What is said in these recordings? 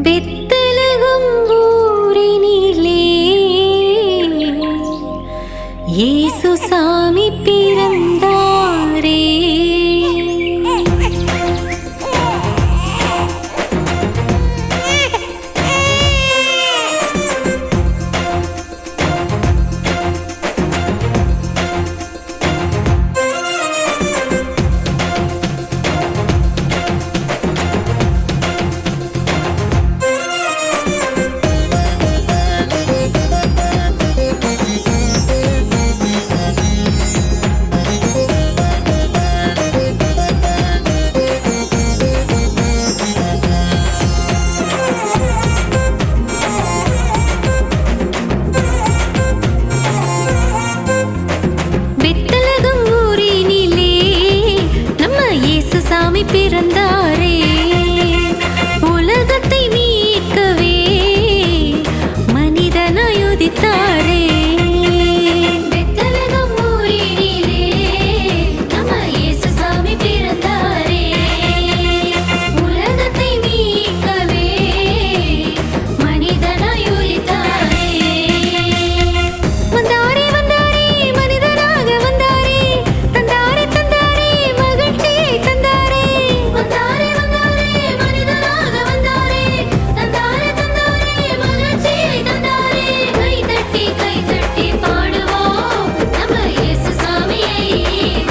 பெத்தலகம் ஊரினிலே இயேசு சாமி பிறந்தாரே. பிறந்தாரே உலகத்தை மீட்கவே மனிதனாய் உதித்தாரே. பெத்தலகம் ஊரினிலே நம்ம இயேசு சாமி பிறந்தாரே உலகத்தை மீட்கவே மனிதனாய் உதித்தாரே. வந்தாரே வந்தாரே மனிதனாக வந்தாரே, தந்தாரே தந்தாரே மகிழ்ச்சியை தந்தாரே. வந்தாரே வந்தாரே மனிதனாக வந்தாரே, தந்தாரே தந்தாரே மகிழ்ச்சியை தந்தாரே. கை தட்டி பாடுவோம், நம்ம இயேசு சாமியை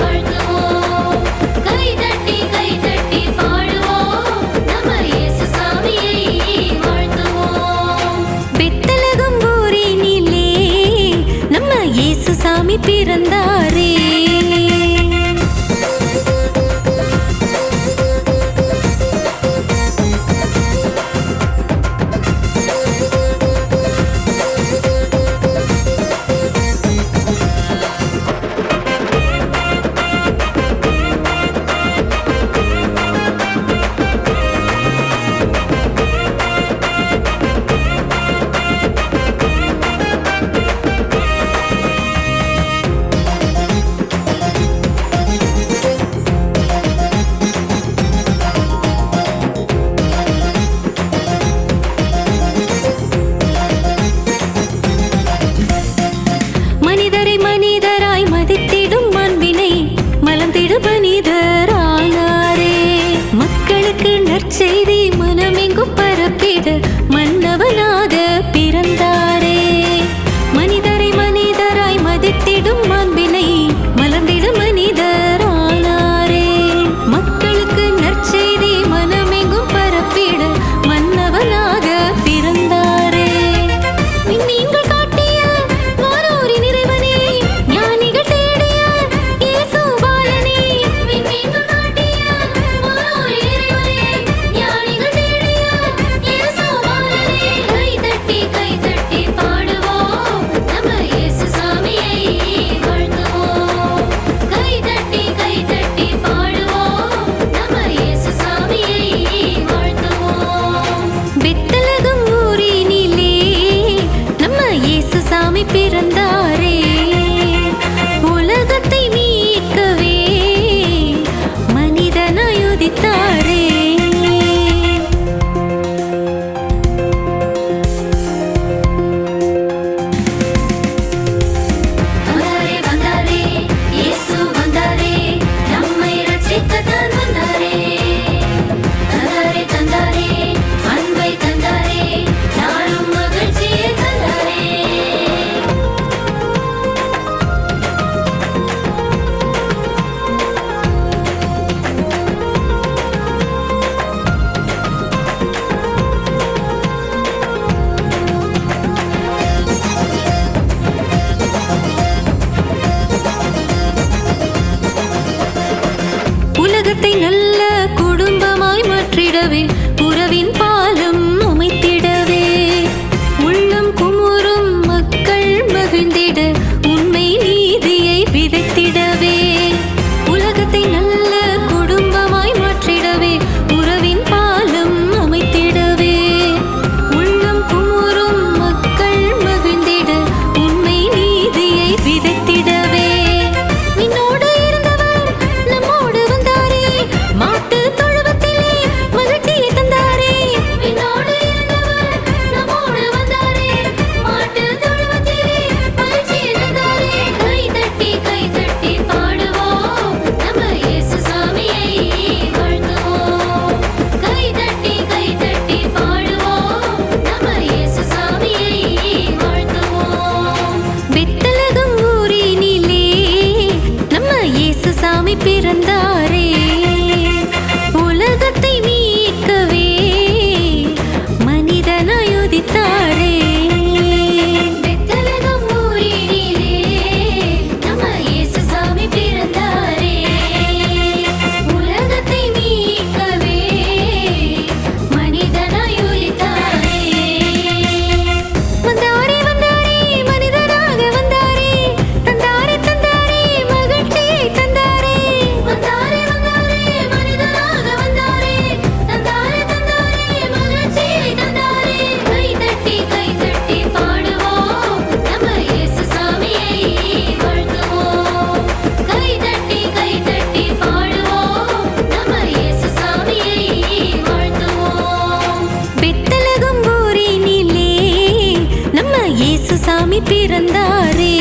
வாழ்த்துவோம். கை தட்டி பாடுவோம், நம்ம இயேசு சாமியை வாழ்த்துவோம். பெத்தலகம் ஊரினிலே நம்ம இயேசு சாமி பிறந்தாரே. மனிதராய் மதித்திடும் அன்பினை மலர்ந்திடு மனிதரானாரே. மக்களுக்கு நற்செய்தி மனமெங்கும் பரப்பிட மன்னவனாக பிறந்தாரே. மனிதராய் மதித்திடும் அன்பினை மலர்ந்திடு மனிதரானாரே. மக்களுக்கு நற்செய்தி மனமெங்கும் பரப்பிட மன்னவனாக பிறந்தாரே. நீங்கள் காட்டிய வானோரின் இறைவனே, ஞானிகள் தேடிய இயேசு பாலனே. நீங்கள் காட்டிய வானோரின் இறைவனே, ஞானிகள் தேடிய இயேசு பாலனே. கை தட்டி பாடுவோம், நம்ம இயேசு சாமியை வாழ்த்துவோம். கை தட்டி பாடுவோம், நம்ம இயேசு சாமியை வாழ்த்துவோம். பெத்தலகம் ஊரினிலே நம்ம இயேசு சாமி பிறந்தாரே உலகத்தை மீட்கவே மனிதனாய் உதித்தாரே. வந்தாரே வந்தாரே இயேசு வந்தாரே, நம்மை ரட்சிக்கத்தான் வந்தாரே. தந்தாரே தந்தாரே அன்பை தந்தாரே, நாளும் மகிழ்ச்சியை தந்தாரே. உலகத்தை நல்ல குடும்பமாய் மாற்றிடவே, உறவின் பாலம் அமைத்திடவே, உள்ளம் குமுறும் மக்கள் மகிழ்ந்திட உண்மை நீதியை விதைத்திடவே. உலகத்தை நல்ல குடும்பமாய் மாற்றிடவே, உறவின் பாலம் அமைத்திடவே, உள்ளம் குமுறும் மக்கள் மகிழ்ந்திட உண்மை நீதியை விதைத்திடவே. விண்ணோடு இருந்தவர் நம்மோடு வந்தாரே, மாட்டு தொழுவத்திலே மகிழ்ச்சியை தந்தாரே. சாமி பிறந்தாரே.